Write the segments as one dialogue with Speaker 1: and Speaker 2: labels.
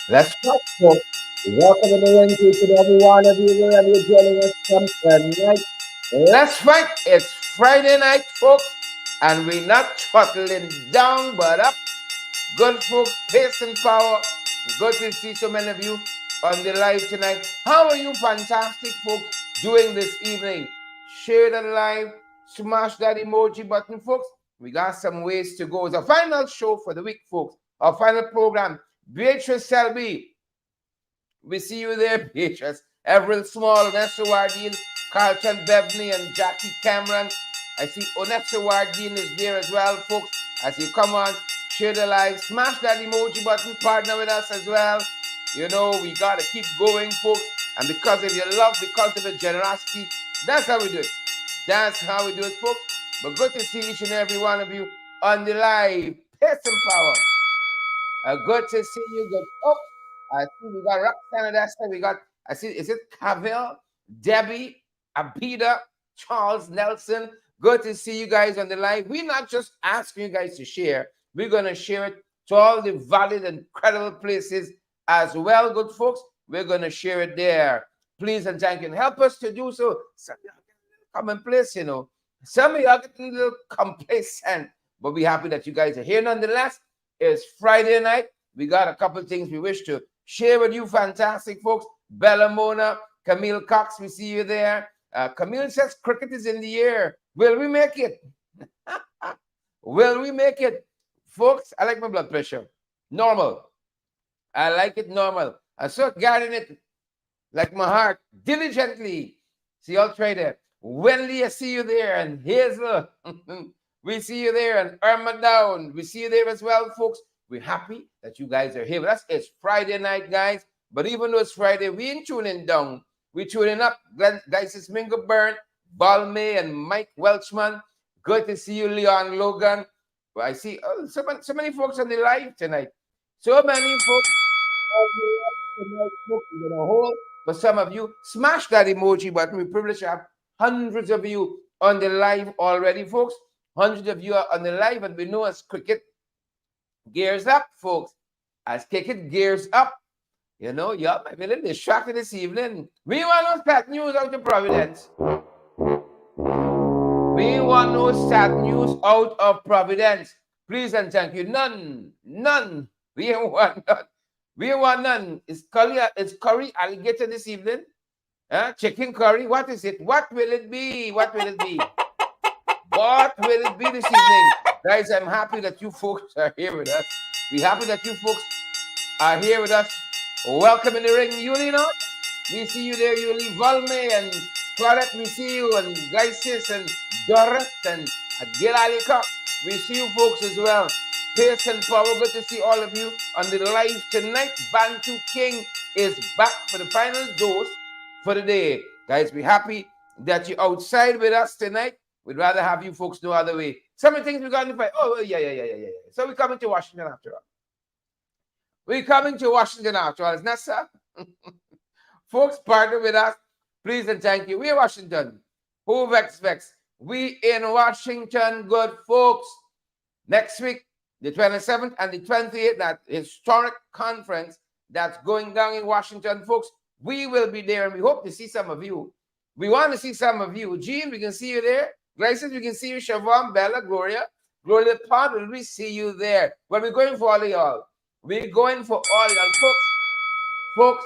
Speaker 1: Let's talk, folks. Welcome in the ring to each and every one of you wherever you're joining us from tonight. Let's fight. It's Friday night, folks, and we're not throttling down but up. Good folks, pace and power. Good to see so many of you on the live tonight. How are you, fantastic folks, doing this evening? Share the live, smash that emoji button, folks. We got some ways to go. It's a final show for the week, folks. Our final program. Beatrice Selby, we see you there, Beatrice. Everett Small, Vanessa Wardine, Carlton Beverly, and Jackie Cameron. I see Onessa Wardine is there as well, folks. As you come on, share the live, smash that emoji button, partner with us as well. You know, we got to keep going, folks. And because of your love, because of your generosity, that's how we do it. That's how we do it, folks. But good to see each and every one of you on the live. Pace and power. Good to see you. Good. Oh, I see we got Roxana. That's we got. I see. Is it Cavell, Debbie, Abida, Charles Nelson? Good to see you guys on the live. We're not just asking you guys to share. We're gonna share it to all the valid and credible places as well, good folks. We're gonna share it there. Please and thank you. And help us to do so. Some of y'all get a little commonplace, you know. Some of y'all getting a little complacent, but we're happy that you guys are here nonetheless. It's Friday night. We got a couple of things we wish to share with you, fantastic folks. Bella Mona, Camille Cox, we see you there. Camille says cricket is in the air. Will we make it? Will we make it? Folks, I like my blood pressure. Normal. I like it normal. I start guarding it like my heart diligently. See, I'll try that. Wendy, I see you there. And Hazel, we see you there. And Irma Down, we see you there as well, folks. We're happy that you guys are here with us. It's Friday night, guys. But even though it's Friday, we ain't tuning down. We're tuning up. Guys, it's Mingo Byrne, Balmay, and Mike Welchman. Good to see you, Leon Logan. Well, I see so many folks on the live tonight. So many folks on the live tonight. Folks, we're going to hold for some of you. Smash that emoji button. We're privileged to have hundreds of you on the live already, folks. Hundreds of you are on the live, and we know as cricket gears up, folks. As cricket gears up, you know, y'all might be a little distracted this evening. We want no sad news out of Providence. We want no sad news out of Providence. Please and thank you. None. None. We want none. We want none. Is curry alligator this evening? Chicken curry? What is it? What will it be? What will it be? What will it be this evening? Guys, I'm happy that you folks are here with us. We're happy that you folks are here with us. Welcome in the ring, Yuli, no? We see you there, Yuli. Valme and Claudette, we see you. And Glycis and Dorrit and Gilalika. We see you folks as well. Pace and power, good to see all of you on the live tonight. Bantu King is back for the final dose for the day. Guys, we're happy that you're outside with us tonight. We'd rather have you folks no other way. Some of the things we got in the fight. Oh, yeah. So we're coming to Washington after all. We're coming to Washington after all, isn't that so? Folks, partner with us. Please and thank you. We're Washington. Who vex? We in Washington, good folks. Next week, the 27th and the 28th, that historic conference that's going down in Washington, folks. We will be there, and we hope to see some of you. We want to see some of you. Jean, we can see you there. Glycis, we can see you. Siobhan, Bella, Gloria Pod, will we see you there? Well, we're going for all of y'all. We're going for all of y'all. Folks,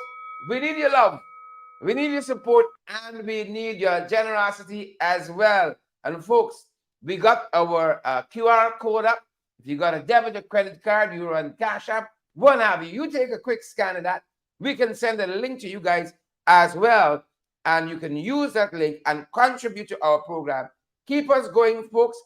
Speaker 1: we need your love. We need your support, and we need your generosity as well. And folks, we got our QR code up. If you got a debit or credit card, you're on Cash App, what have you. You take a quick scan of that. We can send a link to you guys as well. And you can use that link and contribute to our program. Keep us going, folks.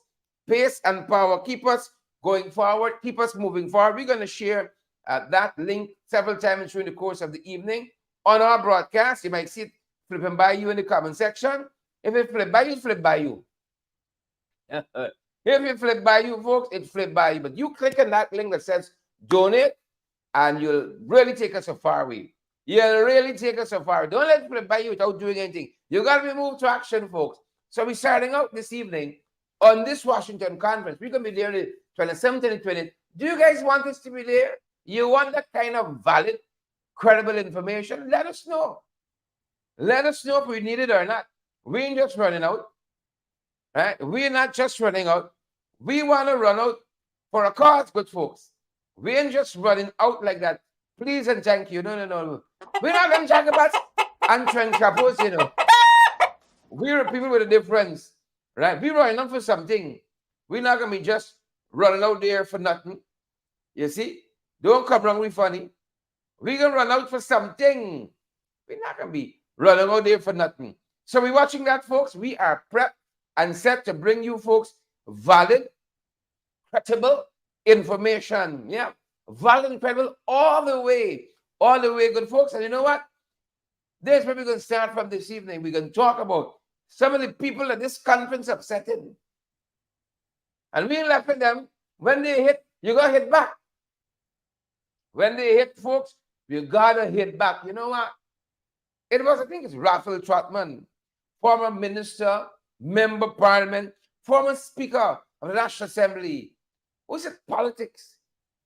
Speaker 1: Pace and power. Keep us going forward. Keep us moving forward. We're going to share that link several times during the course of the evening on our broadcast. You might see it flipping by you in the comment section. If it flip by you, it flip by you. If it flip by you, folks, it flip by you. But you click on that link that says donate, and you'll really take us a far way. You'll really take us so far. Don't let it flip by you without doing anything. You got to be moved to action, folks. So we're starting out this evening on this Washington conference. We're going to be there the 27th and the 20th. Do you guys want us to be there? You want that kind of valid credible information, let us know. Let us know if we need it or not. We ain't just running out. Right? We're not just running out. We want to run out for a cause, good folks. We ain't just running out like that. Please and thank you. No. We're not going to talk about and suppose, we're people with a difference. Right? We're running out for something. We're not going to be just running out there for nothing. You see? Don't come wrong with funny. We're going to run out for something. We're not going to be running out there for nothing. So we're watching that, folks. We are prepped and set to bring you folks valid, credible information. Yeah, valid and credible all the way, good folks. And you know what? This is where we're going to start from this evening. We're going to talk about some of the people that this conference upsetting. And we left with them. When they hit, you got to hit back. When they hit, folks, you got to hit back. You know what? It was, I think it's Raphael Trotman, former minister, member of parliament, former speaker of the National Assembly, who said politics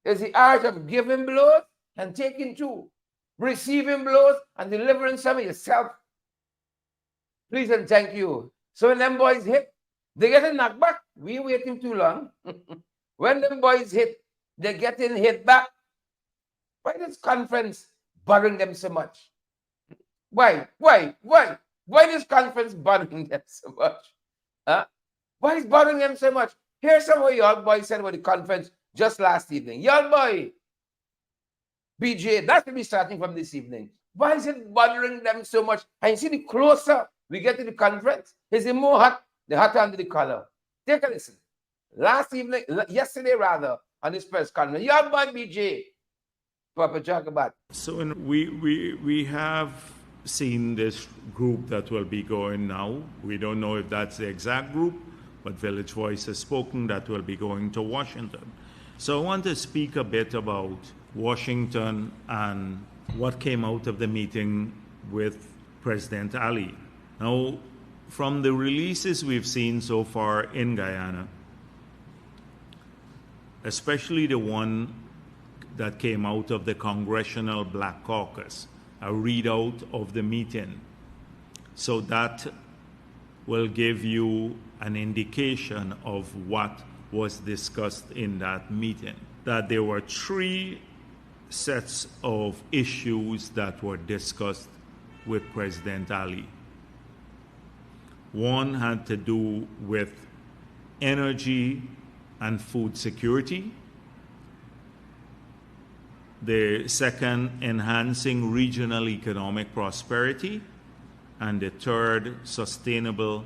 Speaker 1: is the art of giving blows and taking two, receiving blows and delivering some of yourself. Please and thank you. So when them boys hit, they get a knock back. We ain't waiting too long. When them boys hit, they getting hit back. Why this conference bothering them so much? Why this conference bothering them so much? Why is bothering them so much? Here's some of y'all boys said about the conference just last evening. Y'all boy, BJ, that's going to be starting from this evening. Why is it bothering them so much? And you see, the closer we get to the conference, is it more hot, the hotter under the collar. Take a listen. Yesterday rather, on this press conference, y'all boy, BJ, Papa Jagabat.
Speaker 2: So we have seen this group that will be going now. We don't know if that's the exact group, but Village Voice has spoken that will be going to Washington. So I want to speak a bit about Washington and what came out of the meeting with President Ali. Now, from the releases we've seen so far in Guyana, especially the one that came out of the Congressional Black Caucus, a readout of the meeting. So that will give you an indication of what was discussed in that meeting. That there were three sets of issues that were discussed with President Ali. One had to do with energy and food security. The second, enhancing regional economic prosperity. And the third, sustainable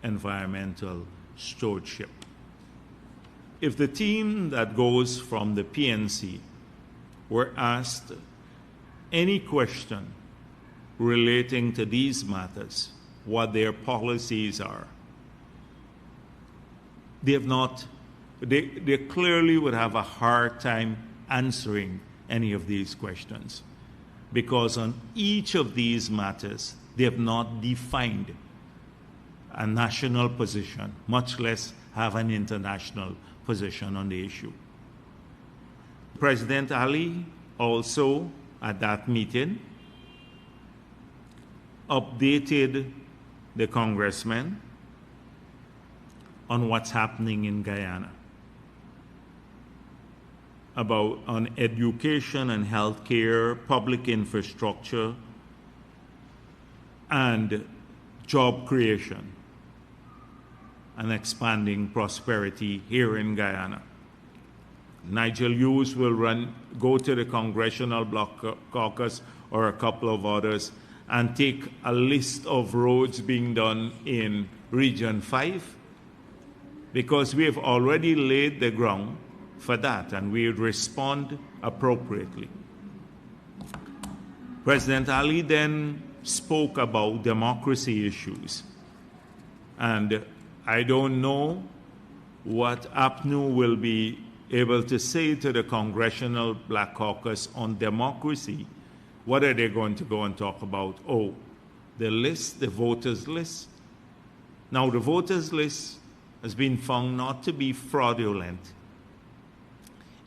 Speaker 2: environmental stewardship. If the team that goes from the PNC were asked any question relating to these matters, what their policies are, they clearly would have a hard time answering any of these questions, because on each of these matters, they have not defined a national position, much less have an international position on the issue. President Ali also, at that meeting, updated the congressmen on what's happening in Guyana, on education and healthcare, public infrastructure, and job creation and expanding prosperity here in Guyana. Nigel Hughes will go to the Congressional Black Caucus or a couple of others and take a list of roads being done in Region 5, because we have already laid the ground for that, and we would respond appropriately. President Ali then spoke about democracy issues, and I don't know what APNU will be able to say to the Congressional Black Caucus on democracy. What are they going to go and talk about? Oh, the list, the voters list. Now, the voters list has been found not to be fraudulent.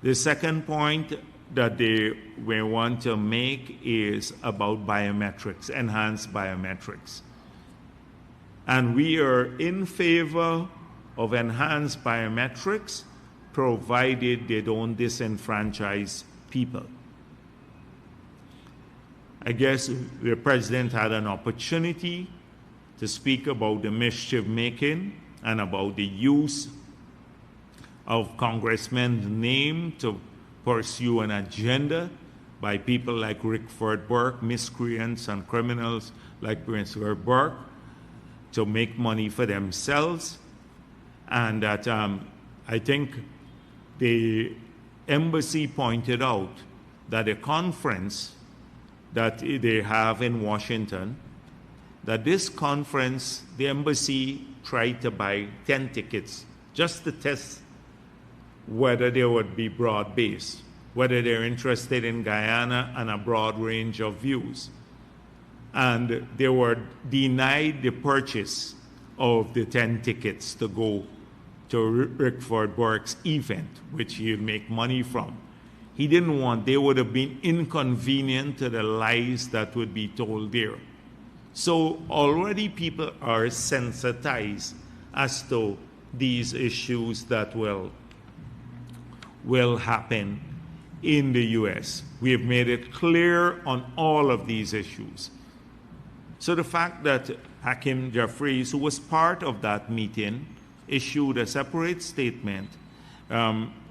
Speaker 2: The second point that they may want to make is about biometrics, enhanced biometrics. And we are in favor of enhanced biometrics, provided they don't disenfranchise people. I guess the president had an opportunity to speak about the mischief making and about the use of congressmen's name to pursue an agenda by people like Rickford Burke, miscreants and criminals like Rickford Burke, to make money for themselves. And that I think the embassy pointed out that a conference that they have in Washington, that this conference, the embassy tried to buy 10 tickets just to test whether they would be broad-based, whether they're interested in Guyana and a broad range of views. And they were denied the purchase of the 10 tickets to go to Rickford Burke's event, which he'll make money from. He didn't want, they would have been inconvenient to the lies that would be told there. So already people are sensitized as to these issues that will happen in the US. We have made it clear on all of these issues. So the fact that Hakeem Jeffries, who was part of that meeting, issued a separate statement,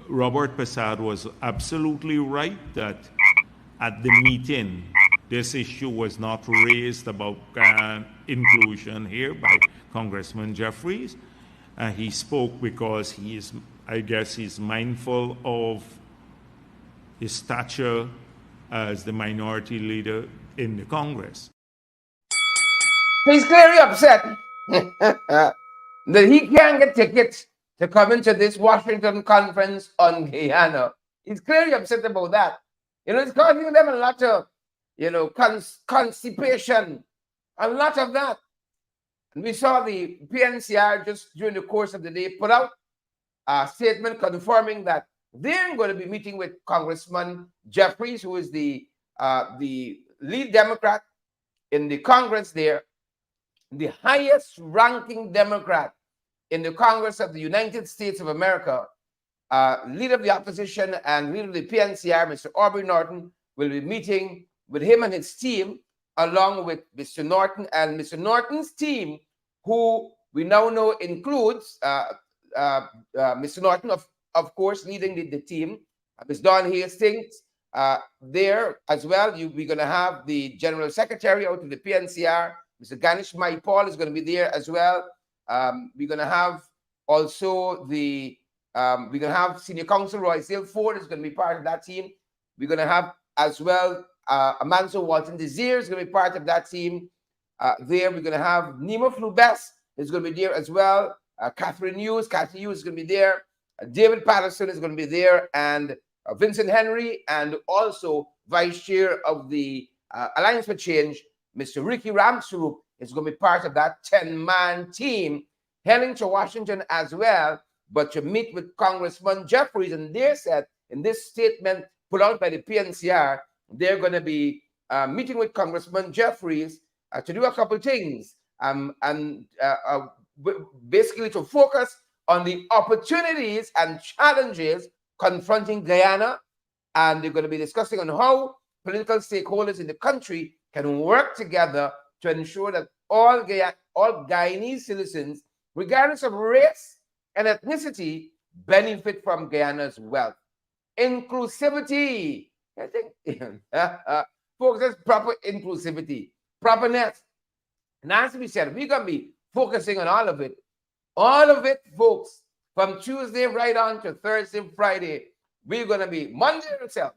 Speaker 2: Robert Prasad was absolutely right that at the meeting, this issue was not raised about inclusion here by Congressman Jeffries. He spoke because I guess he's mindful of his stature as the minority leader in the Congress.
Speaker 1: He's clearly upset that he can't get tickets to come into this Washington conference on Guyana. He's clearly upset about that. It's causing them a lot of, constipation, a lot of that. And we saw the PNCR just during the course of the day put out a statement confirming that they're going to be meeting with Congressman Jeffries, who is the lead Democrat in the Congress there, the highest ranking Democrat in the Congress of the United States of America. Leader of the opposition and leader of the PNCR, Mr. Aubrey Norton, will be meeting with him and his team, along with Mr. Norton and Mr. Norton's team, who we now know includes Mr. Norton, of course, leading the team. Ms. Dawn Hastings there as well. We're going to have the General Secretary out of the PNCR, Mr. Ganesh Maipal is going to be there as well. We're going to have also we're going to have Senior Counsel Roy Silford is going to be part of that team. We're going to have as well Amanso Walton Desir is going to be part of that team. There we're going to have Nima Flubes is going to be there as well. Catherine Hughes is going to be there. David Patterson is going to be there, and Vincent Henry, and also Vice Chair of the Alliance for Change, Mr. Ricky Ramsrup, is going to be part of that 10-man team heading to Washington as well, but to meet with Congressman Jeffries. And they said in this statement put out by the PNCR, they're going to be meeting with Congressman Jeffries to do a couple of things, and basically to focus on the opportunities and challenges confronting Guyana. And they're going to be discussing on how political stakeholders in the country can work together to ensure that all Guyanese citizens, regardless of race and ethnicity, benefit from Guyana's wealth. Inclusivity. I think, folks, that's proper inclusivity, properness. And as we said, we're going to be focusing on all of it. All of it, folks, from Tuesday right on to Thursday, Friday. We're going to be Monday itself,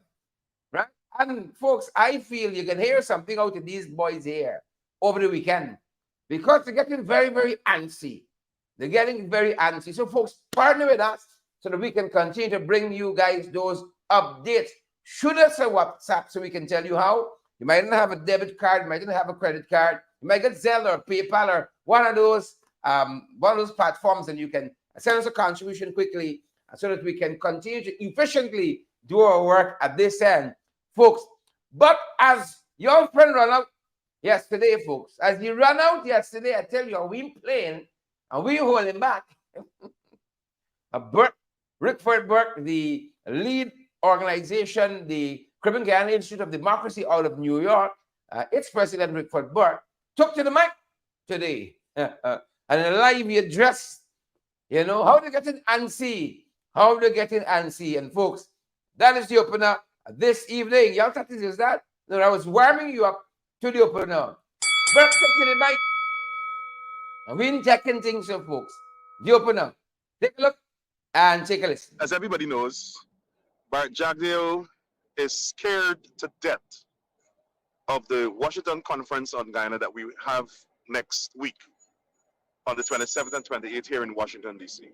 Speaker 1: right? And folks, I feel you can hear something out of these boys here over the weekend, because they're getting very, very antsy. They're getting very antsy. So folks, partner with us so that we can continue to bring you guys those updates. Shoot us a WhatsApp so we can tell you how. You might not have a debit card, you might not have a credit card, you might get Zelle or PayPal or one of those platforms, and you can send us a contribution quickly so that we can continue to efficiently do our work at this end, folks. But as your friend ran out yesterday, folks, as he ran out yesterday, I tell you, we playing and we holding back. Rickford Burke, the lead organization, the Caribbean Guyana Institute of Democracy out of New York, its president, Rickford Burke, took to the mic today and in a live address, how they get in antsy, how they get in antsy. And folks, that is the opener this evening. Y'all thought this is that? No, I was warming you up to the opener. Burke took to the mic. And we checking things, so folks. The opener. Take a look and take a listen.
Speaker 3: As everybody knows, Bart Jagdale is scared to death of the Washington Conference on Guyana that we have next week on the 27th and 28th here in Washington, D.C.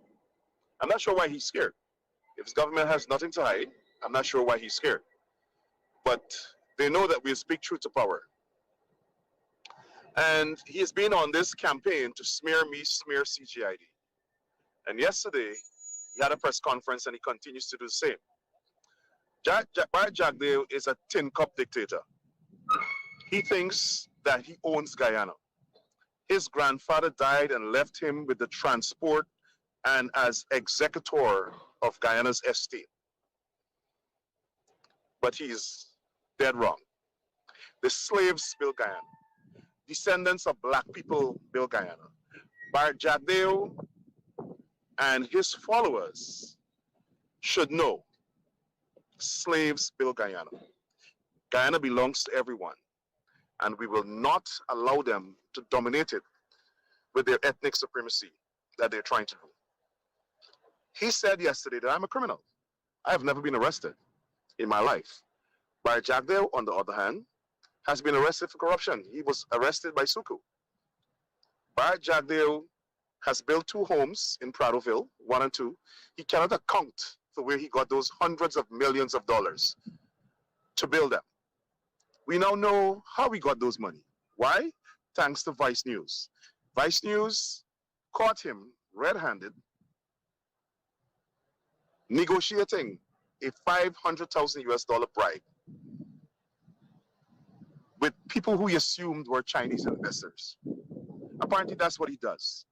Speaker 3: I'm not sure why he's scared. If his government has nothing to hide, I'm not sure why he's scared. But they know that we speak truth to power. And he has been on this campaign to smear me, smear CGID. And yesterday, he had a press conference and he continues to do the same. Bart Jagdale is a tin cup dictator. He thinks that he owns Guyana. His grandfather died and left him with the transport and as executor of Guyana's estate. But he's dead wrong. The slaves built Guyana. Descendants of black people built Guyana. Bart Jagdale and his followers should know slaves built Guyana. Guyana belongs to everyone, and we will not allow them to dominate it with their ethnic supremacy that they're trying to do. He said yesterday that I'm a criminal. I have never been arrested in my life. Bart Jagdale, on the other hand, has been arrested for corruption. He was arrested by Suku. Bart Jagdale has built 2 homes in Prattville, 1 and 2. He cannot account for where he got those hundreds of millions of dollars to build them. We now know how he got those money. Why? Thanks to Vice News. Vice News caught him red-handed negotiating a $500,000 US bribe with people who he assumed were Chinese investors. Apparently, that's what he does.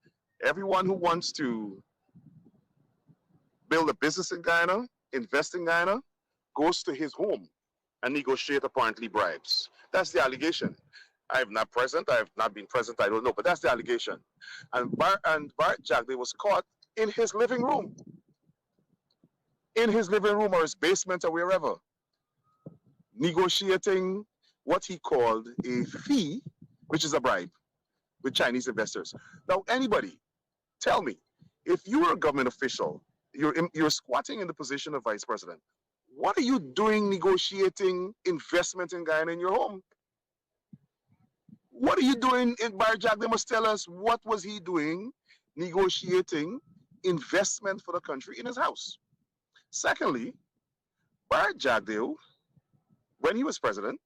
Speaker 3: Everyone who wants to build a business in Guyana, invest in Guyana, goes to his home and negotiate apparently bribes. That's the allegation. I am not present. I have not been present. I don't know, but that's the allegation. And Bart Jagdale was caught in his living room. In his living room or his basement or wherever, negotiating what he called a fee, which is a bribe, with Chinese investors. Now, anybody, tell me, if you were a government official, you're squatting in the position of vice president, what are you doing negotiating investment in Guyana in your home? What are you doing? Bart Jagdale must tell us, what was he doing negotiating investment for the country in his house? Secondly, Bart Jagdale, when he was president,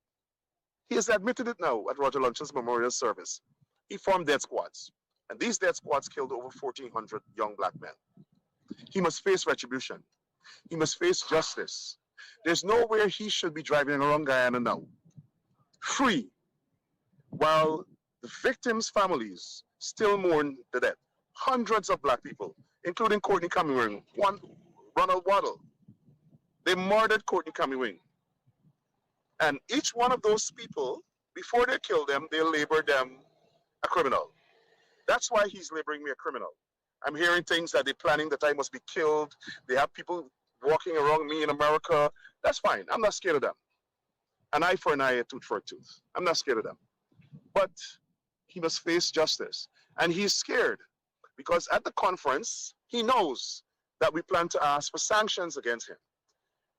Speaker 3: he has admitted it now at Roger Lunchen's memorial service. He formed death squads, and these death squads killed over 1,400 young black men. He must face retribution. He must face justice. There's nowhere he should be driving around Guyana now, free, while the victims' families still mourn the death. Hundreds of black people, including Courtney Cameron, Ronald Waddle. They murdered Courtney Cameron. And each one of those people, before they kill them, they label them a criminal. That's why he's labeling me a criminal. I'm hearing things that they're planning that I must be killed. They have people walking around me in America. That's fine. I'm not scared of them. An eye for an eye, a tooth for a tooth. I'm not scared of them. But he must face justice. And he's scared because at the conference, he knows that we plan to ask for sanctions against him.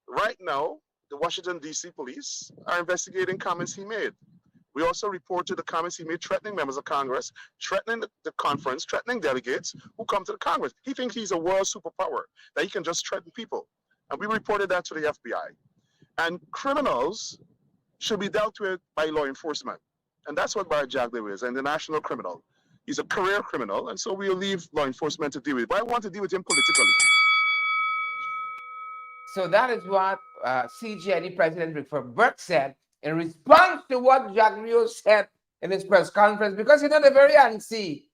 Speaker 3: Right now, the Washington, D.C. police are investigating comments he made. We also reported the comments he made threatening members of Congress, threatening the conference, threatening delegates who come to the Congress. He thinks he's a world superpower, that he can just threaten people. And we reported that to the FBI. And criminals should be dealt with by law enforcement. And that's what Bart Jagdale is, an international criminal. He's a career criminal, and so we'll leave law enforcement to deal with it. But I want to deal with him politically.
Speaker 1: So that is what CGID President Rickford Burke said in response to what Jacques Rio said in his press conference, because they're very antsy,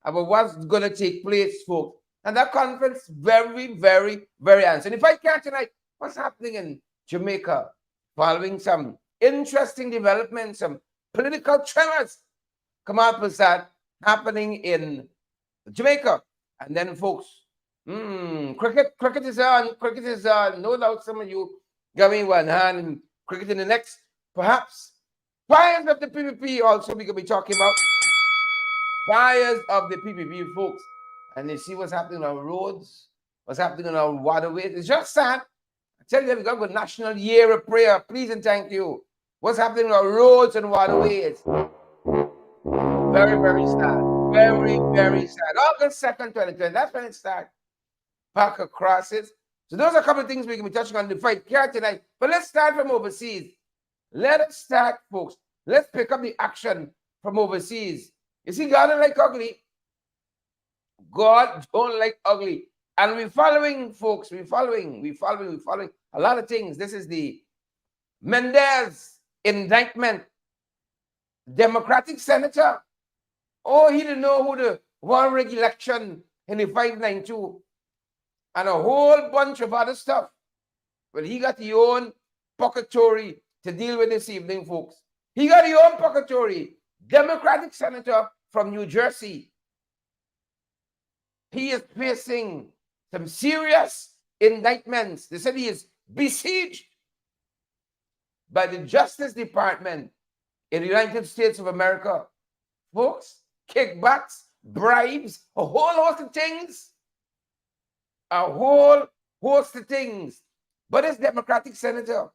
Speaker 1: about what's going to take place, folks. And that conference very, very, very antsy. And if I can tonight, what's happening in Jamaica following some interesting developments, some political tremors come out with that happening in Jamaica. And then, folks, cricket is on. Cricket is on. No doubt some of you got me one hand and cricket in the next. Perhaps fires of the PPP also we could be talking about. Fires of the PPP, folks. And you see what's happening on roads, what's happening on our waterways. It's just sad. I tell you, we got a national year of prayer. Please and thank you. What's happening on roads and waterways? Very, very sad. Very, very sad. August 2nd, 2020. That's when it starts. Parker crosses. So those are a couple of things we can be touching on the fight here tonight. But let's start from overseas. Let us start, folks. Let's pick up the action from overseas. You see, God don't like ugly. God don't like ugly. And we're following, folks. We're following a lot of things. This is the Mendez indictment. Democratic senator. Oh, he didn't know who the one rig election in the 592 and a whole bunch of other stuff. Well, he got his own pocketry to deal with this evening, folks. He got his own pocketry. Democratic senator from New Jersey. He is facing some serious indictments. They said he is besieged by the Justice Department in the United States of America. Folks, kickbacks, bribes, a whole host of things. A whole host of things. But this Democratic senator,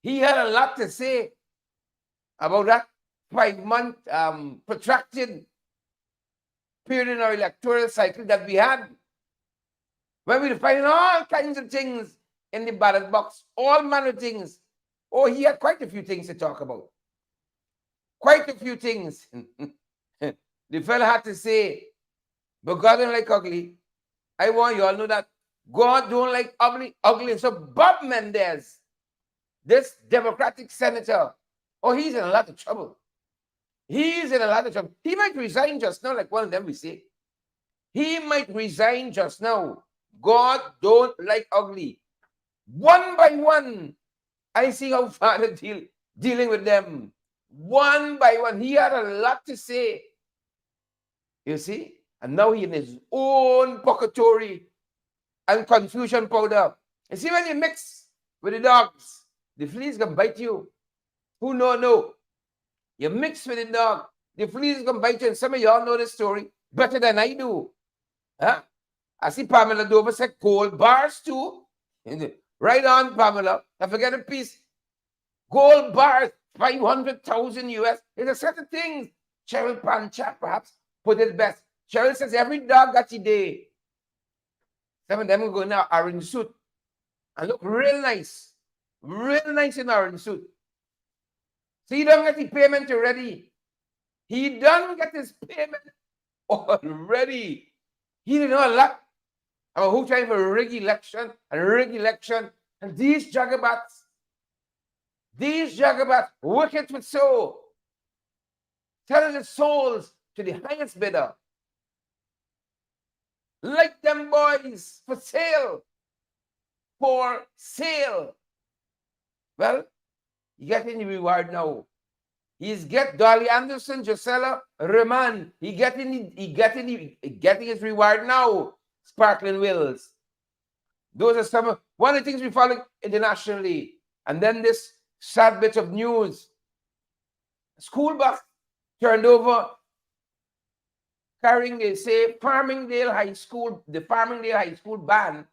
Speaker 1: he had a lot to say about that 5-month protracted period in our electoral cycle that we had, when we were finding all kinds of things in the ballot box, all manner of things. Oh, he had quite a few things to talk about. Quite a few things. The fella had to say, but God don't like ugly. I want you all to know that God don't like ugly. So Bob Mendez, this Democratic senator, oh, he's in a lot of trouble. He's in a lot of trouble. He might resign just now, like one of them we say. He might resign just now. God don't like ugly. One by one, I see how Father dealing with them. One by one. He had a lot to say. You see? And now he in his own pocketry and confusion powder. You see, when you mix with the dogs, the fleas can bite you. Who no? You mix with the dog, the fleas can bite you. And some of y'all know this story better than I do. Huh? I see Pamela Dover said gold bars too. Right on, Pamela. I forget a piece. Gold bars, 500,000 US. There's a set of things. Cheryl Panchat perhaps put it best. Cheryl says every dog got a day. Some of them will go in an orange suit and look real nice. Real nice in orange suit. So he don't get the payment already. He don't get his payment already. He didn't know a lot about who trying for rig election. And these jagabats, wicked with soul, selling their souls to the highest bidder. Like them boys for sale. For sale. Well, he getting the reward now. He's get Dolly Anderson, Josella, Reman. He getting his reward now. Sparkling Wills. Those are some one of the things we follow internationally. And then this sad bit of news. School bus turned over, carrying, they say, Farmingdale High School, the Farmingdale High School band.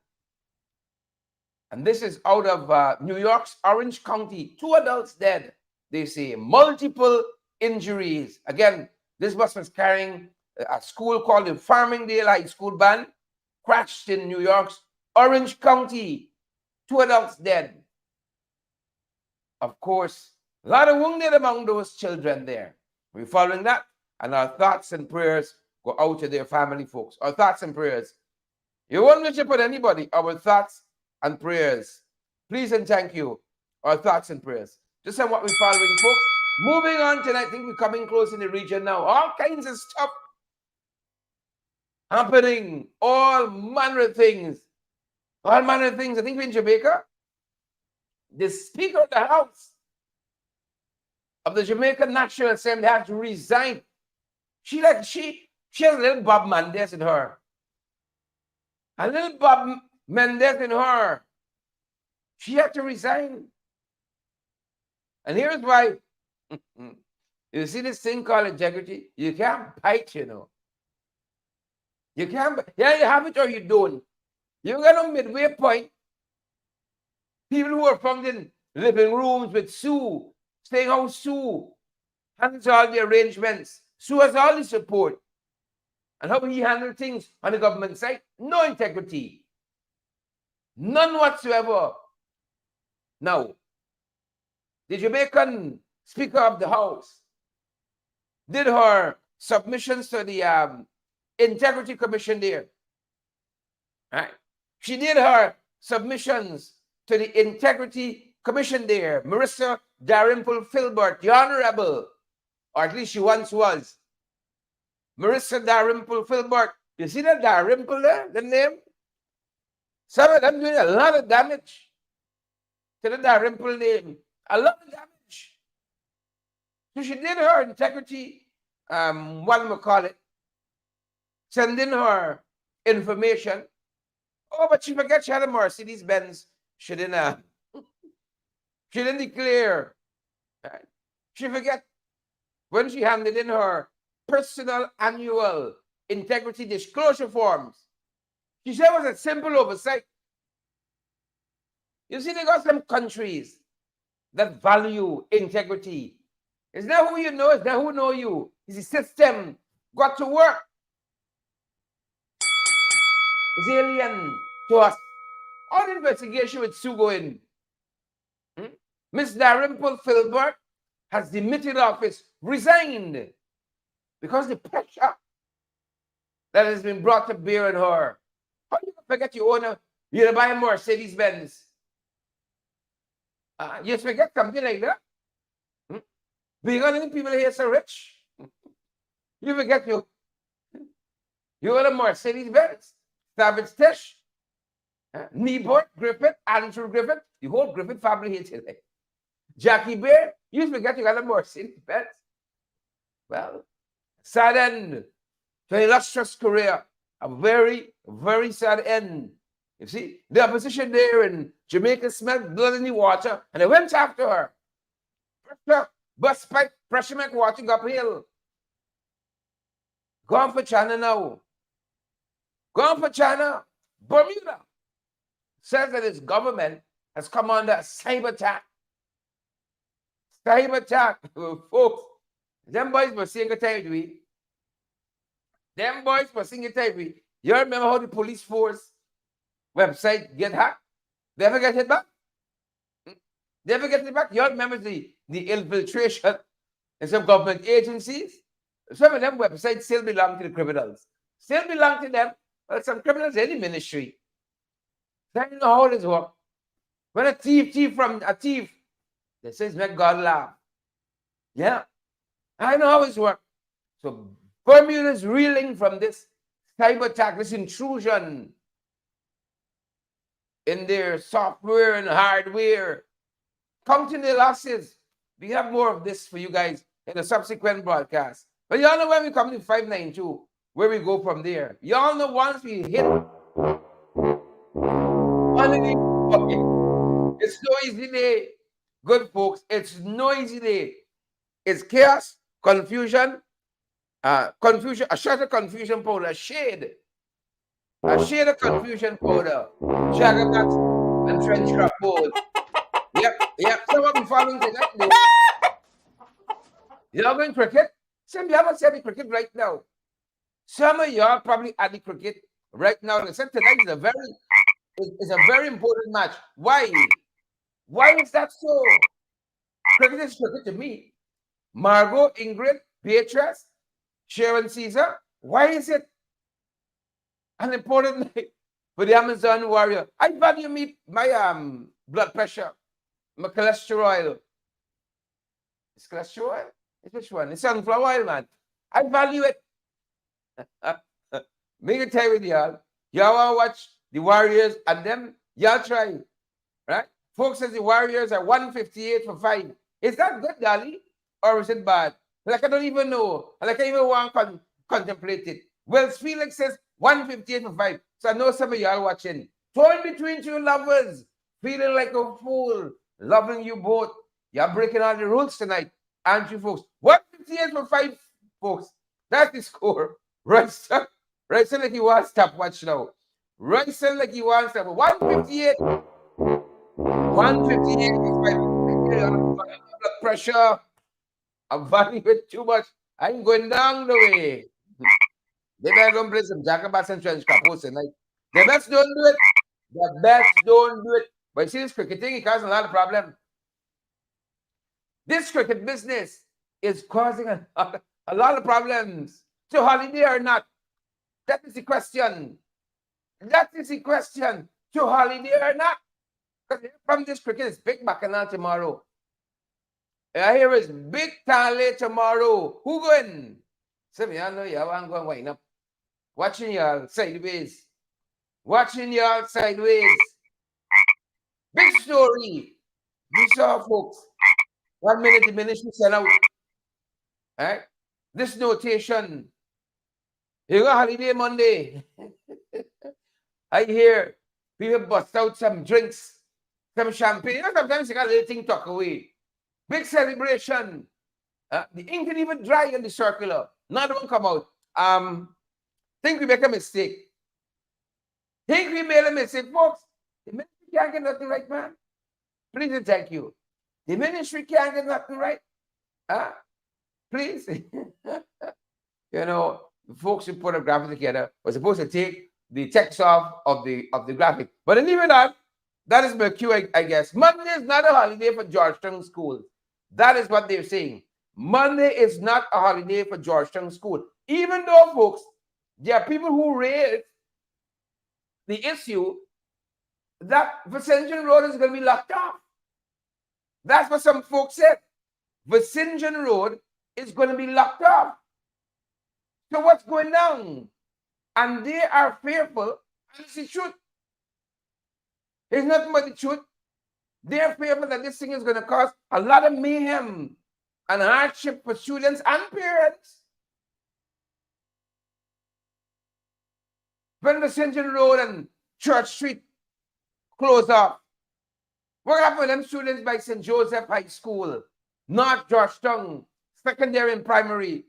Speaker 1: And this is out of New York's Orange County. 2 adults dead, they say. Multiple injuries. Again, this bus was carrying a school called the Farmingdale High School band. Crashed in New York's Orange County. 2 adults dead. Of course, a lot of wounded among those children there. We're following that. And our thoughts and prayers go out to their family folks. Our thoughts and prayers. You won't wish upon anybody. Our thoughts and prayers. Please and thank you. Our thoughts and prayers. Just on what we're following, folks. Moving on tonight, I think we're coming close in the region now. All kinds of stuff happening. All manner of things. All manner of things. I think we're in Jamaica. The Speaker of the House of the Jamaican National Assembly has to resign. She has a little Bob Mendes in her. A little Bob Mendes in her. She had to resign. And here's why. You see this thing called integrity? You can't bite, you know. You can't. Yeah, you have it or you don't. You got a midway point. People who are found in living rooms with Sue, staying home Sue, handles all the arrangements. Sue has all the support. And how he handled things on the government side? No integrity. None whatsoever. Now, the Jamaican Speaker of the House did her submissions to the Integrity Commission there. Right? She did her submissions to the Integrity Commission there. Marissa Dalrymple Filbert, the Honorable, or at least she once was. Marissa Dalrymple Filbert. You see that Dalrymple there, the name? Some of them doing a lot of damage to the Dalrymple name. A lot of damage. So she did her integrity, what we call it, sending her information. Oh, but she forgot she had a Mercedes Benz. She didn't declare. Right? She forget when she handed in her personal annual integrity disclosure forms. She said it was a simple oversight. You see, they got some countries that value integrity. It's not who you know, it's not who know you. It's the system got to work. It's alien to us. All the investigation with Sue going. Miss Dalrymple Filbert has demitted office, resigned, because the pressure that has been brought to bear on her. How do you forget you own you're buying Mercedes Benz? You forget something like that? Because people here so rich. You forget you own a Mercedes Benz. Savage Tish, Nebot, Griffith, Andrew Griffith, the whole Griffith family here today. Jackie Bear, you forget you got a Mercedes Benz. Well, sad end to an illustrious career. A very, very sad end. You see, the opposition there in Jamaica smelled blood in the water, and they went after her. Pressure, bus pipe, pressure make water go uphill. Gone for China now. Gone for China. Bermuda says that its government has come under a cyber attack. Cyber attack, folks. Them boys were seeing a time to eat. Them boys were seeing a time to eat. You remember how the police force website get hacked? They ever get hit back? They ever get hit back? You remember the infiltration in some government agencies? Some of them websites still belong to the criminals. Still belong to them. Well, some criminals in the ministry. They don't know how this works. When a thief from a thief, they say, make God laugh. Yeah. I know how it works. So Bermuda is reeling from this cyber attack, this intrusion in their software and hardware. Counting the losses. We have more of this for you guys in the subsequent broadcast. But y'all know when we come to 592, where we go from there. Y'all know once we hit it's no easy day. Good folks, it's no easy day. It's chaos, confusion, a shot of confusion powder, a shade of confusion powder, jaggerbat and trench crop board. Yep. So what we following tonight? Y'all going cricket? Some of y'all must have the cricket right now. Some of y'all probably at the cricket right now. Except tonight is a very important match. Why? Why is that so? Cricket is cricket to me. Margot, Ingrid, Beatrice, Sharon Caesar. Why is it an important night? for the Amazon warrior. I value my blood pressure, my cholesterol. It's cholesterol? It's which one? It's sunflower oil, man. I value it. Make a tell with y'all. Y'all want to watch the Warriors and them? Y'all try. Right? Folks says the Warriors are 158 for 5. Is that good, Dolly? Or is it bad? Like I don't even know. Like I even want to contemplate it. Wells Felix says 158 for 5. So I know some of y'all watching. Torn between two lovers. Feeling like a fool. Loving you both. You're breaking all the rules tonight. Aren't you, folks? 158 for 5, folks. That's the score. Right, sir? Right, so like you want to stop watch now. Right, so like you want to stop. 158. 158 for 5. Blood pressure. I'm valuing it too much. I'm going down the way. They better go and play some Jacobas and Trench Capos tonight. The best don't do it. The best don't do it. But you see, this cricket thing, it causes a lot of problems. This cricket business is causing a lot of problems. So holiday or not? That is the question. That is the question. To holiday or not? Because from this cricket, it's big bacchanal tomorrow. I hear it's big tally tomorrow. Who going? Some of y'all know y'all want to go and wind up. Watching y'all sideways. Watching y'all sideways. Big story. You saw, folks. 1 minute the ministry sent out. Right? This notation. You got holiday Monday. I hear people bust out some drinks, some champagne. You know, sometimes you got a little thing tucked away. Big celebration. The ink can even dry on the circular. None of them come out. Think we make a mistake. Think we made a mistake, folks. The ministry can't get nothing right, man. Please and thank you. The ministry can't get nothing right. Please. You know, the folks who put a graphic together were supposed to take the text off of the graphic. But anyway, that is my cue, I guess. Monday is not a holiday for Georgetown schools. That is what they're saying. Monday is not a holiday for Georgetown school. Even though, folks, there are people who raise the issue that Vicention Road is going to be locked off. That's what some folks said. Vicention Road is going to be locked off. So what's going down? And they are fearful, and it's the truth. It's nothing but the truth. They're fearful that this thing is going to cause a lot of mayhem and hardship for students and parents. When the St. John Road and Church Street close off, what happened to them students by St. Joseph High School, North Georgetown, secondary and primary,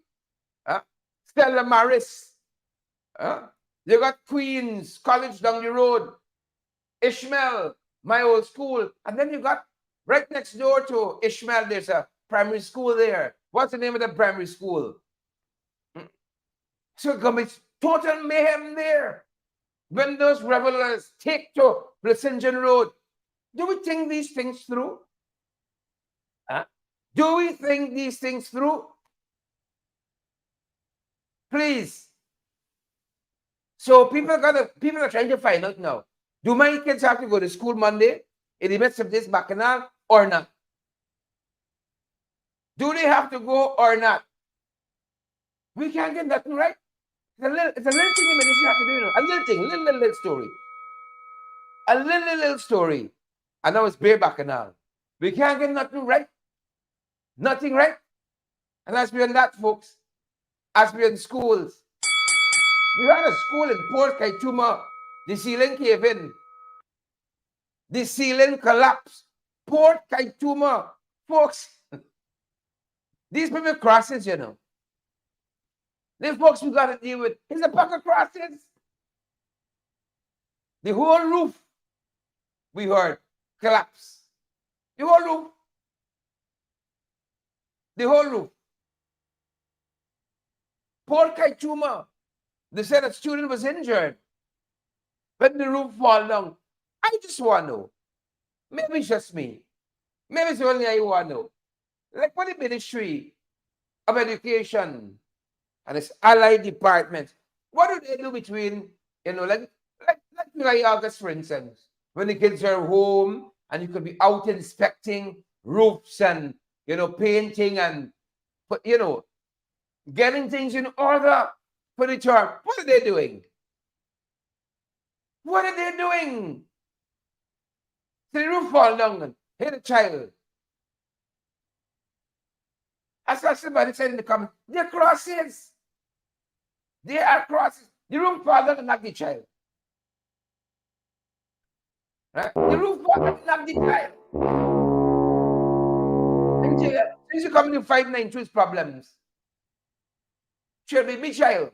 Speaker 1: Stella Maris, you got Queens College down the road, Ishmael, my old school, and then you got right next door to Ishmael, there's a primary school there. What's the name of the primary school? So it's going to be total mayhem there. When those revelers take to Vicention Road, do we think these things through? Do we think these things through? Please. So people are trying to find out now. Do my kids have to go to school Monday in the midst of this bacchanal or not? Do they have to go or not? We can't get nothing right. It's a little thing the ministry have to do, you know. A little thing, little story. A little story. And now it's bare bacchanal. We can't get nothing right. Nothing right. And as we on that, folks, as we in schools, we had a school in Port Kaituma. The ceiling cave in. The ceiling collapsed. Port Kaituma. Folks, these people crosses, you know. These folks we got to deal with. It's a pack of crosses. The whole roof, we heard, collapse. The whole roof. The whole roof. Port Kaituma. They said a student was injured. When the roof fall down, I just want to know. Maybe it's just me. Maybe it's only I want to know. Like what the Ministry of Education and its allied departments, what do they do between, you know, like July, August, for instance, when the kids are home and you could be out inspecting roofs and, painting and, getting things in order for the term. What are they doing? What are they doing? So the roof fall down and hit a child. I saw somebody said in the comments, they're crosses. They are crosses. The roof fall down and knock the child. Right? The roof fall down and knock the child. Since you come to 592's problems, should be me child.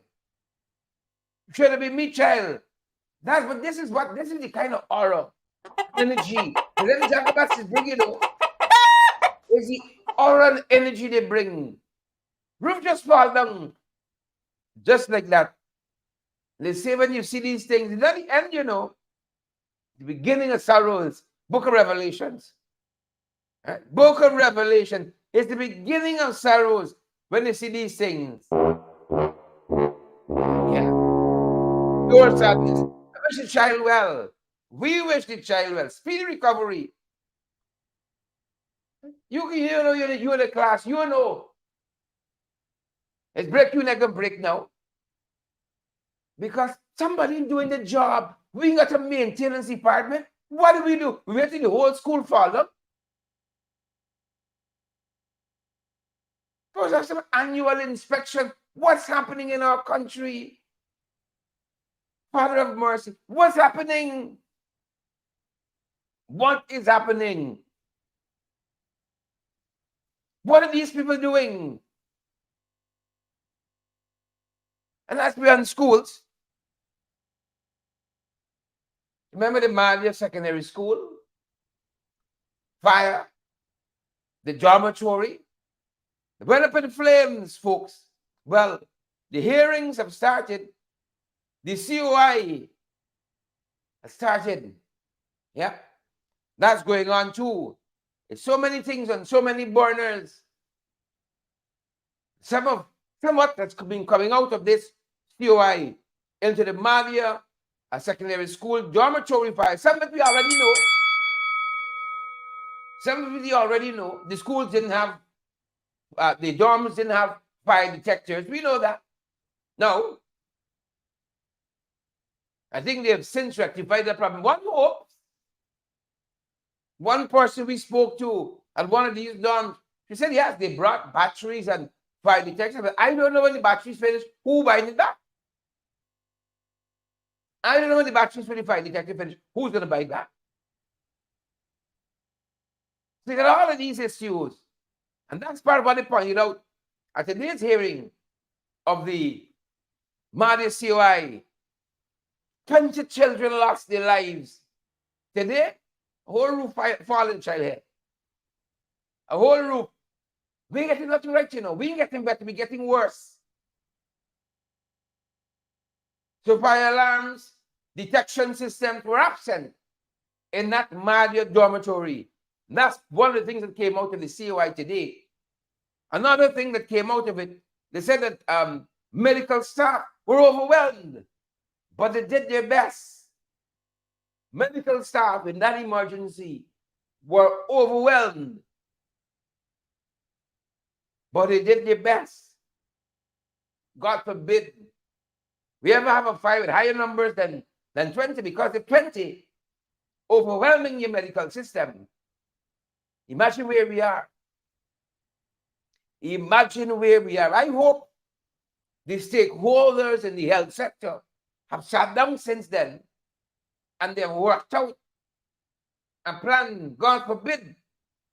Speaker 1: Should be me child. This is the kind of aura, energy. The Jacobats is bringing, is the aura and energy they bring. Roof just fall down, just like that. They say when you see these things, it's not the end, the beginning of sorrows. Book of Revelations. Right? Book of Revelation is the beginning of sorrows when you see these things. Yeah. Your sadness. I wish the child well. We wish the child well. Speedy recovery. You're in the class, It's break you neck and break now. Because somebody doing the job. We got a maintenance department. What do? We waiting the whole school fall up. Supposed to have some annual inspection. What's happening in our country? Father of mercy. What's happening? What is happening? What are these people doing? And as we are in schools, remember the Malia Secondary School? Fire, the dormitory, they went up in flames, folks. Well, the hearings have started. The COI has started. Yeah, that's going on too. It's so many things on so many burners. Somewhat that's been coming out of this COI into the Malia Secondary School dormitory fire. Some of you already know. Some of you already know. The schools didn't have, the dorms didn't have fire detectors. We know that. No. I think they have since rectified the problem. One hopes. One person we spoke to at one of these dorms, she said, yes, they brought batteries and fire detectors, but I don't know when the batteries finish, who buying it back? I don't know when the batteries for the fire detector finish, who's going to buy that? So you got all of these issues. And that's part of what they pointed out at today's hearing of the Madia COI. 20 children lost their lives. Today, a whole roof falling child here. A whole roof. We ain't getting nothing right, We ain't getting better, we're getting worse. So fire alarms, detection systems were absent in that Madia dormitory. And that's one of the things that came out of the COI today. Another thing that came out of it, they said that medical staff were overwhelmed, but they did their best. Medical staff in that emergency were overwhelmed, but they did their best. God forbid we ever have a fire with higher numbers than 20, because if 20 overwhelming your medical system, imagine where we are. Imagine where we are. I hope the stakeholders in the health sector have sat down since then and they've worked out a plan. God forbid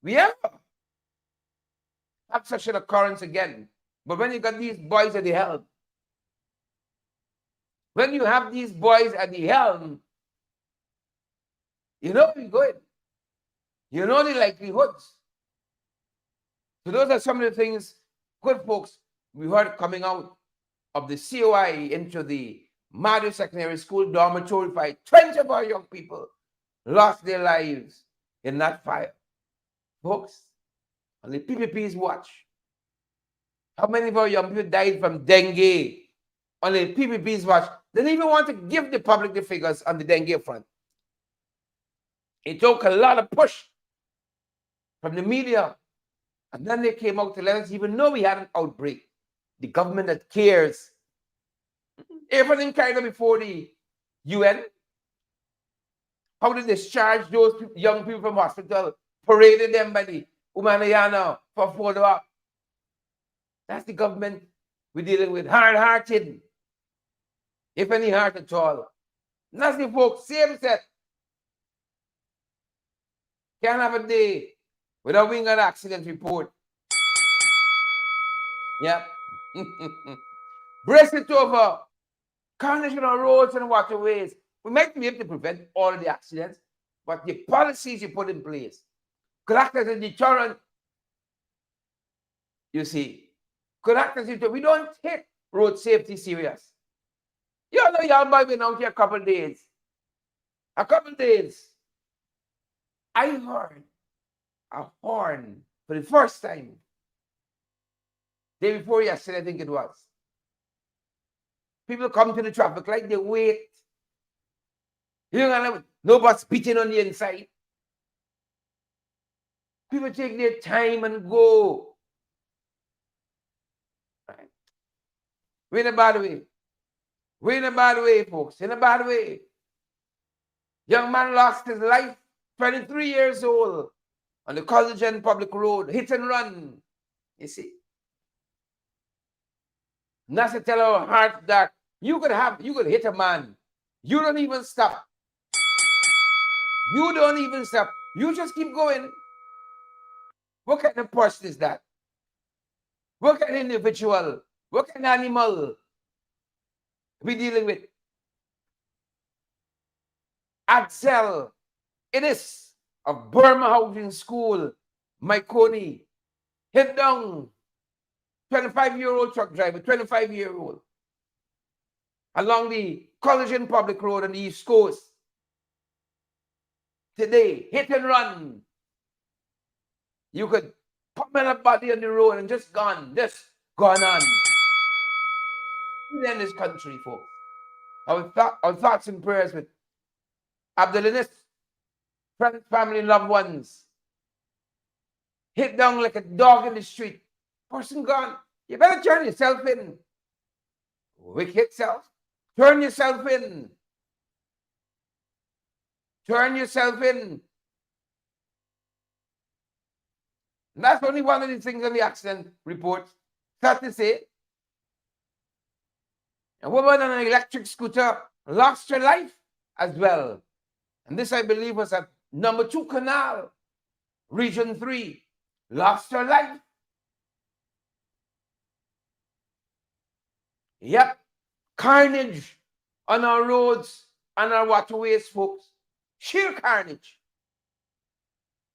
Speaker 1: we ever have such an occurrence again. But when you got these boys at the helm, when you have these boys at the helm, you know where you're going. You know the likelihoods. So those are some of the things, good folks, we heard coming out of the COI into the Madia Secondary School dormitory fire. 20 of our young people lost their lives in that fire. Folks, on the PPP's watch, how many of our young people died from dengue? On the PPP's watch, They didn't even want to give the public the figures on the dengue front. It took a lot of push from the media. And then they came out to let us even know we had an outbreak. The government that cares. Everything carried on before the UN. How to discharge those young people from hospital, paraded them by the Umanayana for follow-up. That's the government we're dealing with. Hard-hearted. If any heart at all. And that's the folks, same set. Can't have a day without being an accident report. Yep. Brace it over. Carnage on roads and waterways. We might be able to prevent all of the accidents, but the policies you put in place could act as a deterrent. You see, could act as a deterrent. We don't take road safety serious. You know, y'all might been out here a couple of days. A couple of days. I heard a horn for the first time. Day before yesterday, I think it was. People come to the traffic light, they wait. You know, no bus beating on the inside. People take their time and go. Right. We're in a bad way. We're in a bad way, folks. In a bad way. Young man lost his life, 23 years old, on the College and Public Road, hit and run. You see. And that's to tell our heart that you could hit a man. You don't even stop. You don't even stop. You just keep going. What kind of person is that? What kind of individual? What kind of animal we dealing with? Axel, it is of Burma Housing School, Maikoni, hit down 25-year-old truck driver, 25-year-old, along the College and Public Road on the East Coast. Today, hit and run. You could pummel a body on the road and just gone on. In this country, folks. Our thoughts and prayers with Abdelinis, friends, family, loved ones. Hit down like a dog in the street. Person gone. You better turn yourself in. Wicked self. Turn yourself in. Turn yourself in. And that's only one of the things on the accident report. Start to say, a woman on an electric scooter lost her life as well. And this, I believe, was at number 2 Canal, Region 3. Lost her life. Yep. Carnage on our roads and our waterways, folks. Sheer carnage.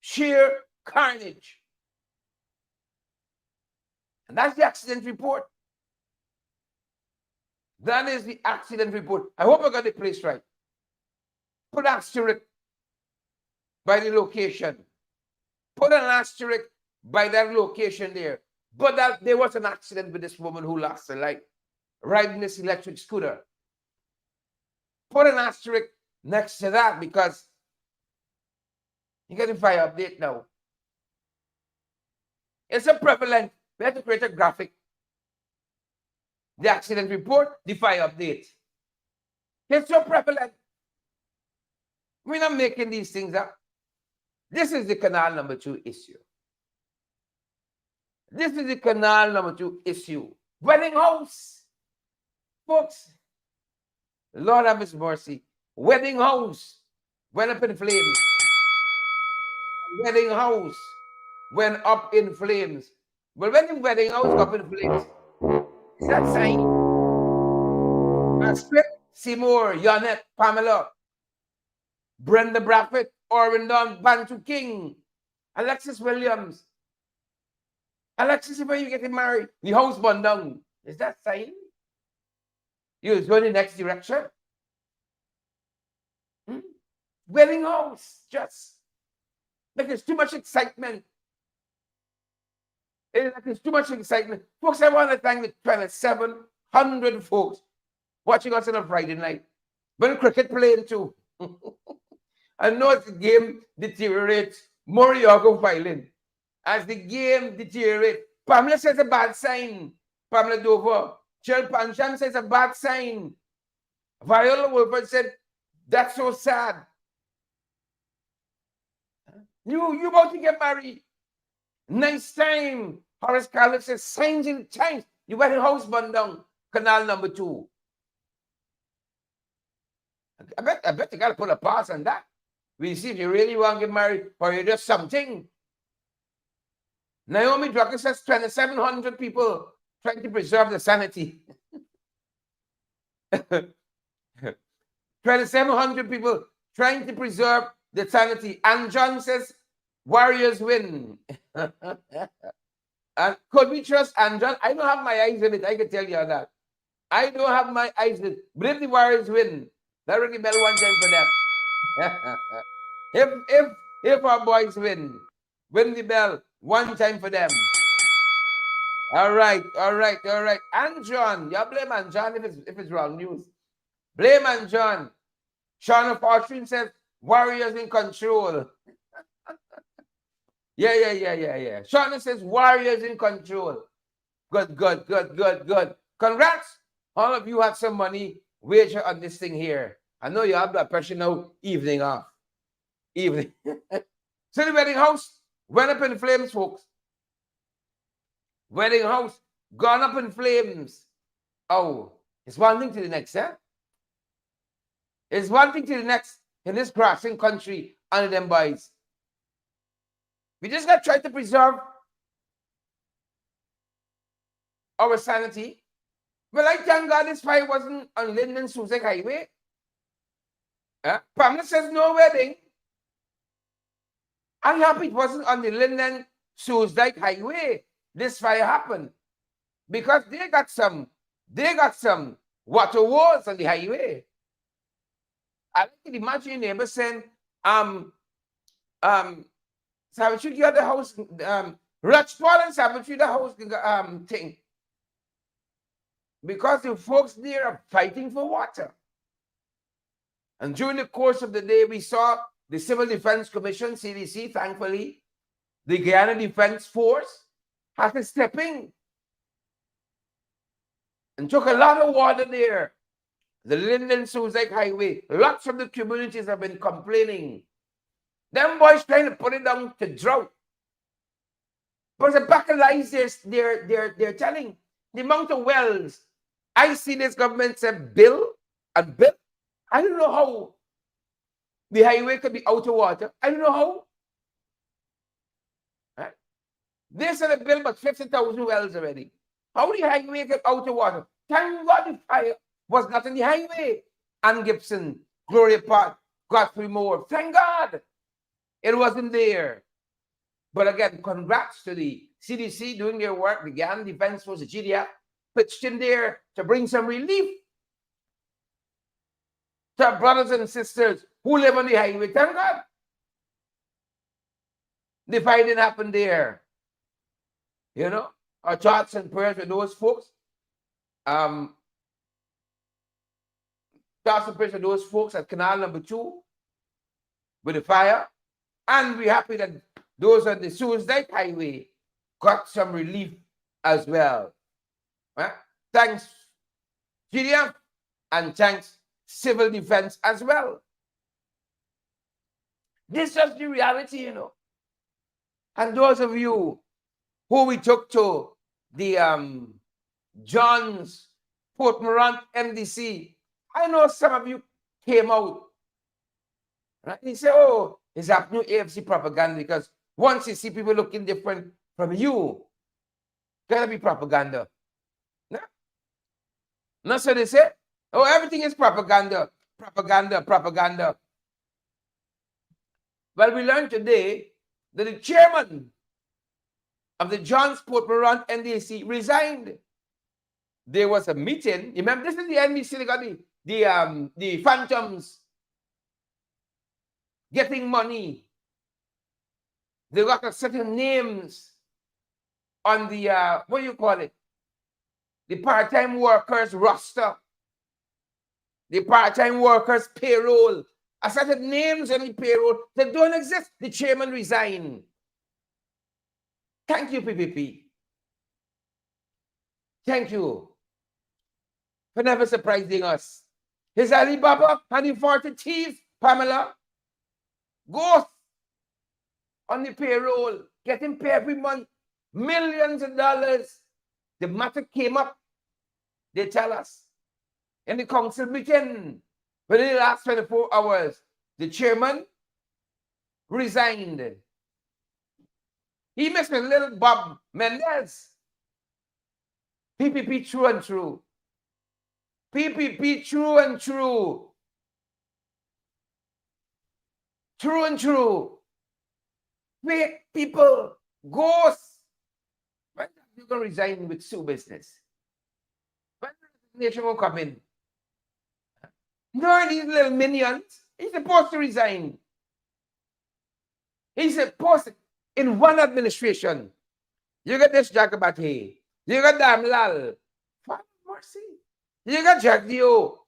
Speaker 1: Sheer carnage. And that's the accident report. That is the accident report. I hope I got the place right. Put an asterisk by the location. Put an asterisk by that location there. But that there was an accident with this woman who lost her life riding this electric scooter. Put an asterisk next to that because you get a fire update now. It's a prevalent. We have to create a graphic. The accident report, the fire update. It's so prevalent. We're not making these things up. This is the canal number 2 issue. This is the canal number 2 issue. Wedding house. Folks, Lord have his mercy. Wedding house went up in flames. Wedding house went up in flames. But when the wedding house got up in flames, is that sign? Script, Seymour, Yonette, Pamela, Brenda Brackett, Orwin Don, Bantu King, Alexis Williams. Alexis, when you getting married, the house burned down. Is that sign? You go in the next direction. Wedding house, just like there's too much excitement. It's like there's too much excitement. Folks, I want to thank the 2,700 folks watching us on a Friday night. When cricket playing too. I know as the game deteriorates, more you go filing. As the game deteriorates, Pamela says a bad sign. Pamela Dover. Cheryl Pancham says a bad sign. Viola Wolford said, that's so sad. You about to get married. Nice time. Horace Carlos says, signs in the times. You got a house burned down. Canal number 2. I bet you got to put a pass on that. We see if you really want to get married or you're just something. Naomi Drucker says 2,700 people trying to preserve the sanity. 2,700 people trying to preserve the sanity. And John says, Warriors win. And could we trust John? I don't have my eyes in it. I can tell you that. I don't have my eyes in it. But if the Warriors win, that ring the bell one time for them. if our boys win the bell one time for them. All right. And John, you blame and John if it's wrong news. Blame and John. Sean of Fortune says Warriors in control. Yeah. Sean says Warriors in control. Good. Congrats. All of you have some money wager on this thing here. I know you have that pressure now. Evening off. Evening. So the wedding house went up in flames, folks. Wedding house gone up in flames. Oh, it's one thing to the next, eh? It's one thing to the next in this crashing country under them boys. We just got to try to preserve our sanity. Well, I thank God this fire wasn't on Linden Sussex Highway. Pamela says no wedding. I'm happy it wasn't on the Linden Sussex Highway. This fire happened because they got some water wars on the highway. I can imagine your neighbor saying, Savage, you had the house, Rutchford and Savage, the house thing. Because the folks there are fighting for water. And during the course of the day, we saw the Civil Defense Commission, CDC, thankfully, the Guyana Defense Force had to step in and took a lot of water there. The Linden Sussex Highway, lots of the communities have been complaining. Them boys trying to put it down to drought. But the back of lies they're telling the amount of wells. I see this government say bill. I don't know how the highway could be out of water. I don't know how. Right? They said a bill but 50,000 wells already. How the highway get out of water? Thank God the fire was not on the highway. Ann Gibson, Gloria Park, Godfrey Moore. Thank God it wasn't there. But again, congrats to the CDC doing their work. The Guyana Defense Force, the GDF, pitched in there to bring some relief to our brothers and sisters who live on the highway. Thank God the fire didn't happen there. You know, our thoughts and prayers with those folks. Thoughts and prayers with those folks at Canal number 2 with the fire. And we're happy that those on the Sussex Highway got some relief as well. Thanks, GDF, and thanks, Civil Defense as well. This is the reality, you know. And those of you who we took to the John's Port Morant MDC, I know some of you came out. Right? You say, oh, it's that new AFC propaganda, because once you see people looking different from you, gotta be propaganda. No, so they say, oh, everything is propaganda. Well, we learned today that the chairman of the John's Port Morant NDC resigned. There was a meeting. Remember, this is the NBC. They got the phantoms getting money. They got a certain names on the what do you call it? The part-time workers roster. the part-time workers payroll. I started names on the payroll that don't exist. The chairman resigned. Thank you, PPP. Thank you for never surprising us. His Alibaba and the 40 thieves, Pamela, ghosts on the payroll, getting paid every month, millions of dollars. The matter came up, they tell us, in the council meeting within the last 24 hours. The chairman resigned. He missed with little Bob Mendez. PPP true and true. PPP true and true. True and true. Fake people, ghosts. When are you going to resign with Sue business? When the nation will come in? No, these little minions. He's supposed to resign. He's supposed to, in one administration. You got this Jacobate. You got Damlal. Father mercy. You got Jack Dio.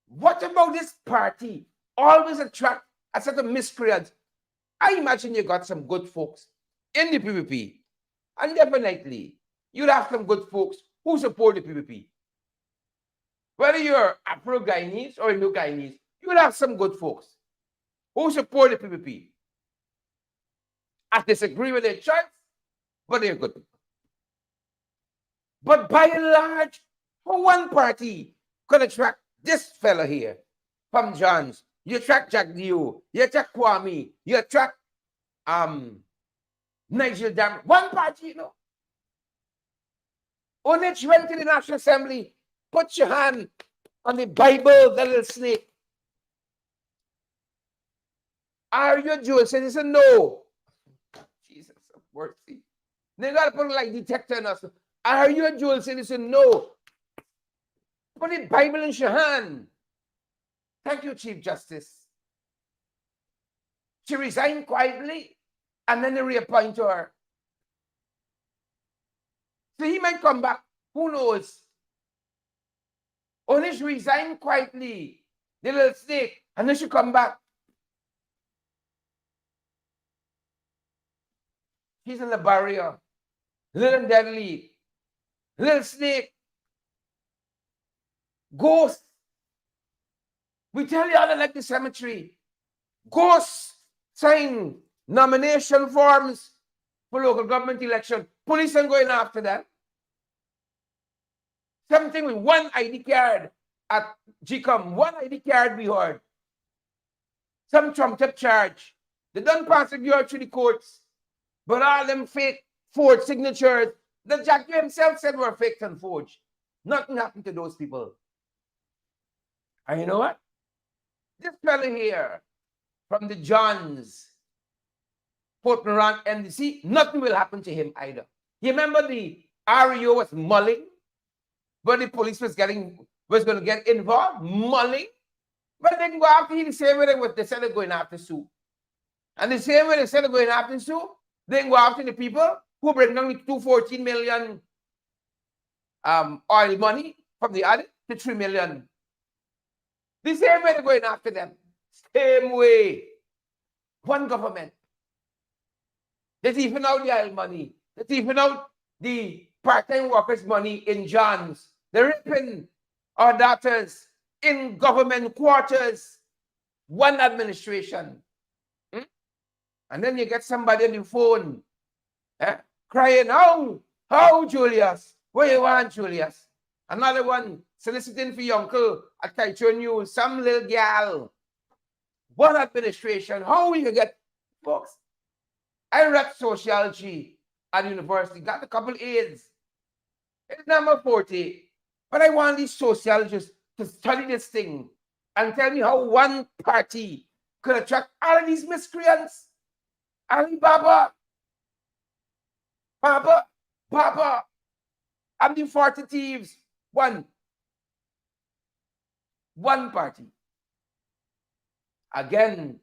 Speaker 1: What about this party? Always attract a set of miscreants. I imagine you got some good folks in the PPP. And definitely, you'll have some good folks who support the PPP. Whether you're Afro-Guyanese or Indo-Guyanese, you'll have some good folks who support the PPP. I disagree with their choice, but they're good. But by and large, for one party could attract this fella here from Johns. You attract Jack Dio, you attract Kwame, you attract Nigel Dam. One party, you know. Only went to the National Assembly, put your hand on the Bible, the little snake. Are you a dual citizen? No. Jesus of mercy. They got to put it like detector on us. Are you a dual citizen? No. Put the Bible in your hand. Thank you, Chief Justice. She resigned quietly, and then they reappoint her. So he might come back. Who knows? Only she resigned quietly, the little snake, and then she come back. He's in the barrier. Little deadly. Little snake. Ghost. We tell you how to like the cemetery. Ghosts sign nomination forms for local government election. Police are going after them. Something with one ID card at GCOM. One ID card we heard. Some trumped up charge. They don't prosecute through the courts. But all them fake forged signatures that Jackie himself said were fake and forged. Nothing happened to those people. And you know what? This fellow here from the Johns, Port Moran NDC, nothing will happen to him either. You remember the REO was mulling, but the police was going to get involved, mulling. But they can go after him the same way they said they're going after Sue. And the same way they said they're going after Sue, they can go after the people who bring down the 214 million oil money from the audit to 3 million. The same way they're going after them. Same way. One government. They're thieving out the oil money. They're thieving out the part-time workers' money in Johns. They're ripping our daughters in government quarters. One administration. And then you get somebody on the phone crying, how, Julius? What you want, Julius? Another one soliciting for your uncle at Kaito News, some little gal. One administration, how will you get, folks? I read sociology at university, got a couple A's. It's number 40. But I want these sociologists to study this thing and tell me how one party could attract all of these miscreants. Alibaba, Baba, and the 40 thieves. One party. Again,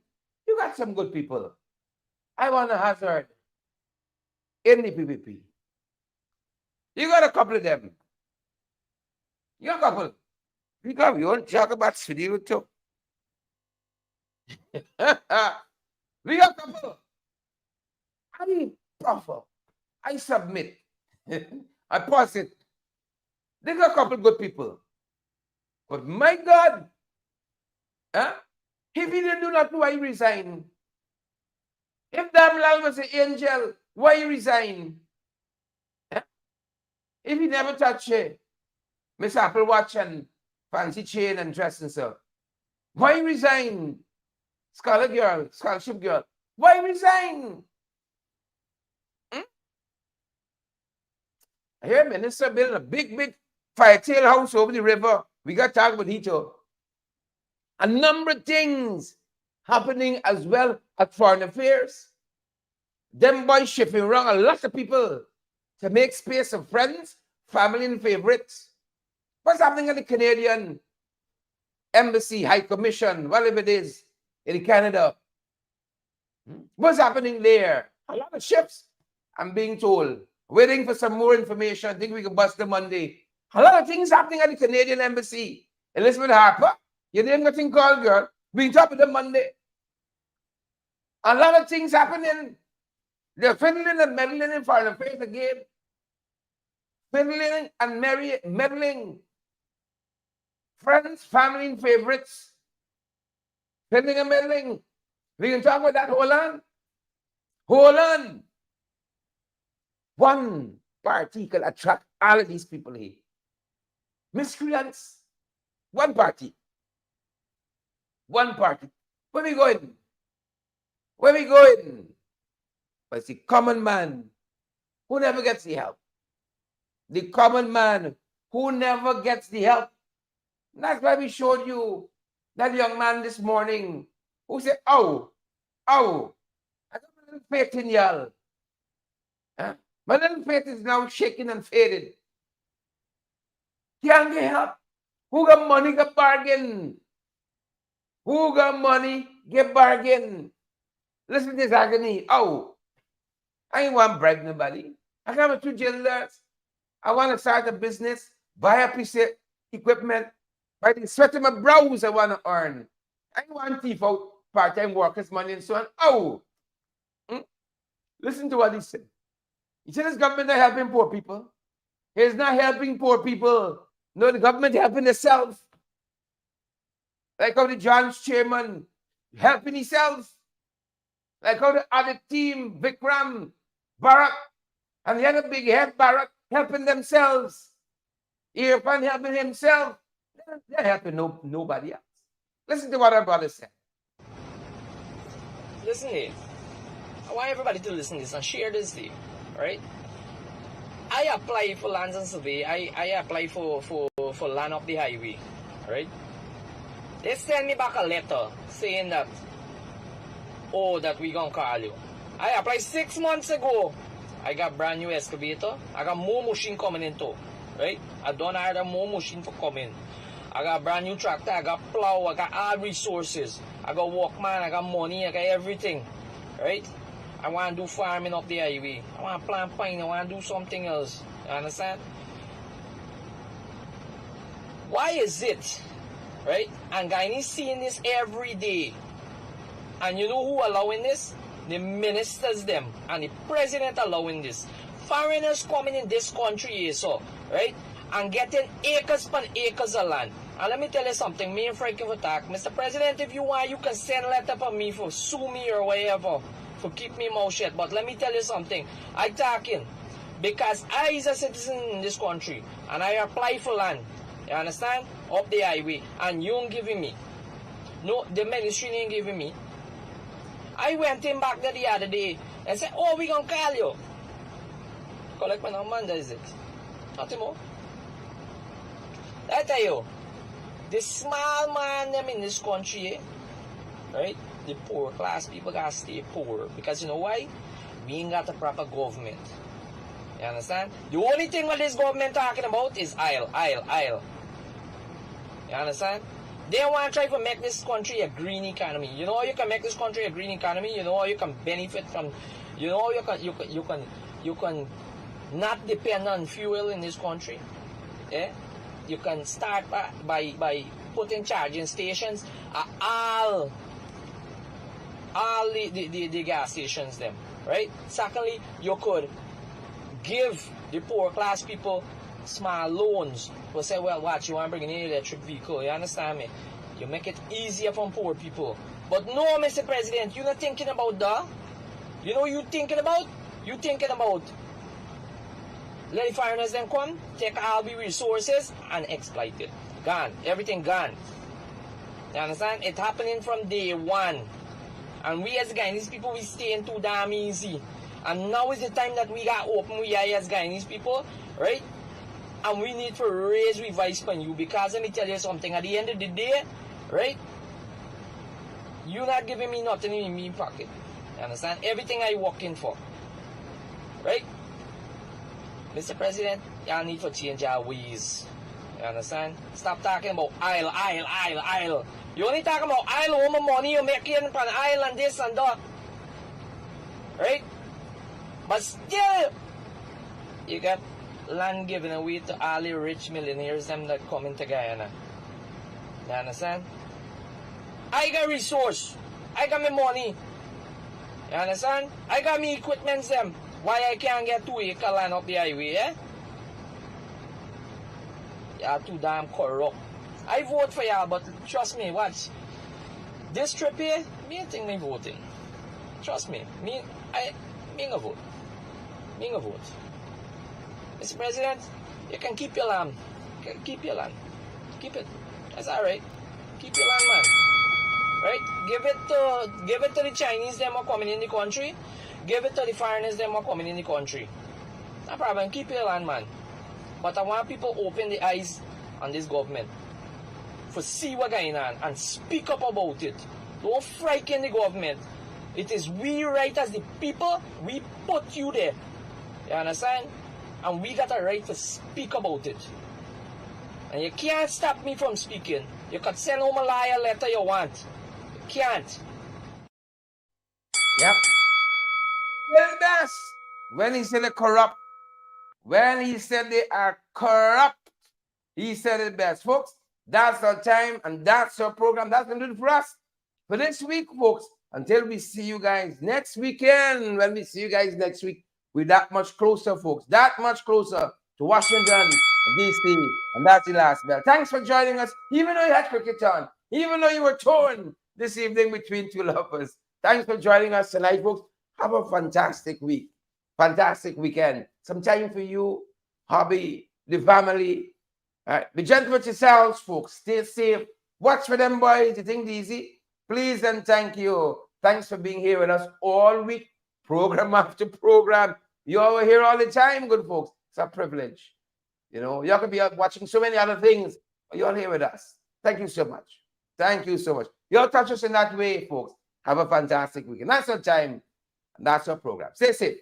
Speaker 1: you got some good people. I want to hazard in the PPP. You got a couple of them. You got a couple. Because we won't talk about video too. We got couple. I proffer. I submit. I pass it. They got a couple good people. But my God, huh? If he didn't do nothing, why he resign? If Damlal was an angel, why he resign? Huh? If he never touched Miss Apple Watch and fancy chain and dress and stuff, why he resign? Scholarship girl, why resign? I hear minister building a big firetail house over the river. We got to talk about it. A number of things happening as well at foreign affairs. Them boys shifting around a lot of people to make space of friends, family, and favorites. What's happening at the Canadian Embassy, High Commission, whatever it is, in Canada? What's happening there? A lot of shifts, I'm being told. Waiting for some more information. I think we can bust them Monday. A lot of things happening at the Canadian Embassy. Elizabeth Harper, your name got thing called, girl. We can talk with them Monday. A lot of things happening. They're fiddling and meddling in foreign affairs again. Fiddling and meddling. Friends, family, and favorites. Fiddling and meddling. We can talk about that. Hold on. Hold on. One party can attract all of these people here. Miscreants. One party. One party. Where we going? Where we going? But it's the common man who never gets the help. The common man who never gets the help. And that's why we showed you that young man this morning who said, oh, I got a little faith in y'all. Huh? My little faith is now shaking and faded. Can't get help. Who got money, get bargain. Who got money, get bargain. Listen to this agony. Oh, I ain't want to brag nobody. I got 2 jailers. I want to start a business, buy a piece of equipment. By the sweat of my brows, I want to earn. I ain't want to thief out part-time workers' money and so on. Oh, listen to what he said. He said this government not helping poor people. He's not helping poor people. No, the government helping itself. Like how the John's chairman helping himself. Like how the other team, Vikram, Bharat, and the other big head, Bharat, helping themselves. Irfan helping himself. They're helping nobody else. Listen to what our brother said.
Speaker 4: Listen here. I want everybody to listen to this and share this video. Right? I apply for lands and survey. I apply for land up the highway. Right? They send me back a letter saying that, oh, that we gonna call you. I applied 6 months ago. I got brand new excavator. I got more machine coming in too. Right? I don't have more machine for coming. I got brand new tractor. I got plow. I got all resources. I got workman. I got money. I got everything. Right? I want to do farming up the highway. I want to plant pine. I want to do something else. You understand? Why is it, right? And Guyanese seeing this every day. And you know who allowing this? The ministers them. And the president allowing this. Foreigners coming in this country, so, right? And getting acres upon acres of land. And let me tell you something. Me and Frankie will talk. Mr. President, if you want, you can send a letter for me for sue me or whatever. For keep me mouth shut. But let me tell you something. I talking because I is a citizen in this country and I apply for land. You understand? Up the highway. And you ain't giving me. No, the ministry ain't giving me. I went in back there the other day and said, oh, we gonna call you. Collect my number and that is it. Nothing more. I tell you, the small man them in this country, right? The poor class people gotta stay poor. Because you know why? We ain't got a proper government. You understand? The only thing what this government talking about is aisle. You understand? They want to try to make this country a green economy. You know how you can make this country a green economy? You know how you can benefit from, you know how you can not depend on fuel in this country? Yeah? you can start by putting charging stations at all the gas stations them, right? Secondly, you could give the poor class people small loans. We'll say, well, watch, you want to bring in an electric vehicle, you understand me? You make it easier for poor people. But no, Mr. President, you're not thinking about that. You know you thinking about? You thinking about let the foreigners then come, take all the resources and exploit it. Gone. Everything gone. You understand? It's happening from day one. And we as Guyanese people, we staying too damn easy. And now is the time that we got open we are as Guyanese people, right? And we need to raise revise from you, because let me tell you something, at the end of the day, right? You're not giving me nothing in my pocket. You understand? Everything I working for. Right? Mr. President, y'all need to change our ways. You understand? Stop talking about aisle. You only talk about aisle, how much money you making from aisle and this and that. Right? But still, you got land given away to all the rich millionaires them that come into Guyana. You understand? I got resource. I got my money. You understand? I got me equipments them. Why I can't get 2 acre land up the highway, eh? Y'all too damn corrupt. I vote for y'all, but trust me, watch. This trip here, me ain't think me voting. Trust me. Me gonna vote. Me gonna vote. Mr. President, you can keep your land. You can keep your land. Keep it. That's alright. Keep your land, man. Right? Give it to the Chinese them are coming in the country. Give it to the foreigners them are coming in the country. No problem. Keep your land, man. But I want people open the eyes on this government for see what's going on and speak up about it. Don't frighten the government. It is we right as the people, we put you there. You understand? And we got a right to speak about it. And you can't stop me from speaking. You can send home a liar letter you want. You can't.
Speaker 1: Yep. Well, best. When he said they corrupt, when he said they are corrupt, he said it best, folks. That's our time and that's our program. That's going to do it for us for this week, folks. Until we see you guys next weekend. When we see you guys next week, we're that much closer, folks. That much closer to Washington, D.C. And that's the last bell. Thanks for joining us, even though you had cricket on, even though you were torn this evening between two lovers. Thanks for joining us tonight, folks. Have a fantastic week, fantastic weekend. Some time for you, hobby, the family. All right. Be gentle with yourselves, folks. Stay safe. Watch for them boys. You think easy? Please and thank you. Thanks for being here with us all week, program after program. You all are here all the time, good folks. It's a privilege. You know, you could be out watching so many other things, but you're all here with us. Thank you so much. Thank you so much. You all touch us in that way, folks. Have a fantastic weekend. That's our time, and that's our program. Stay safe.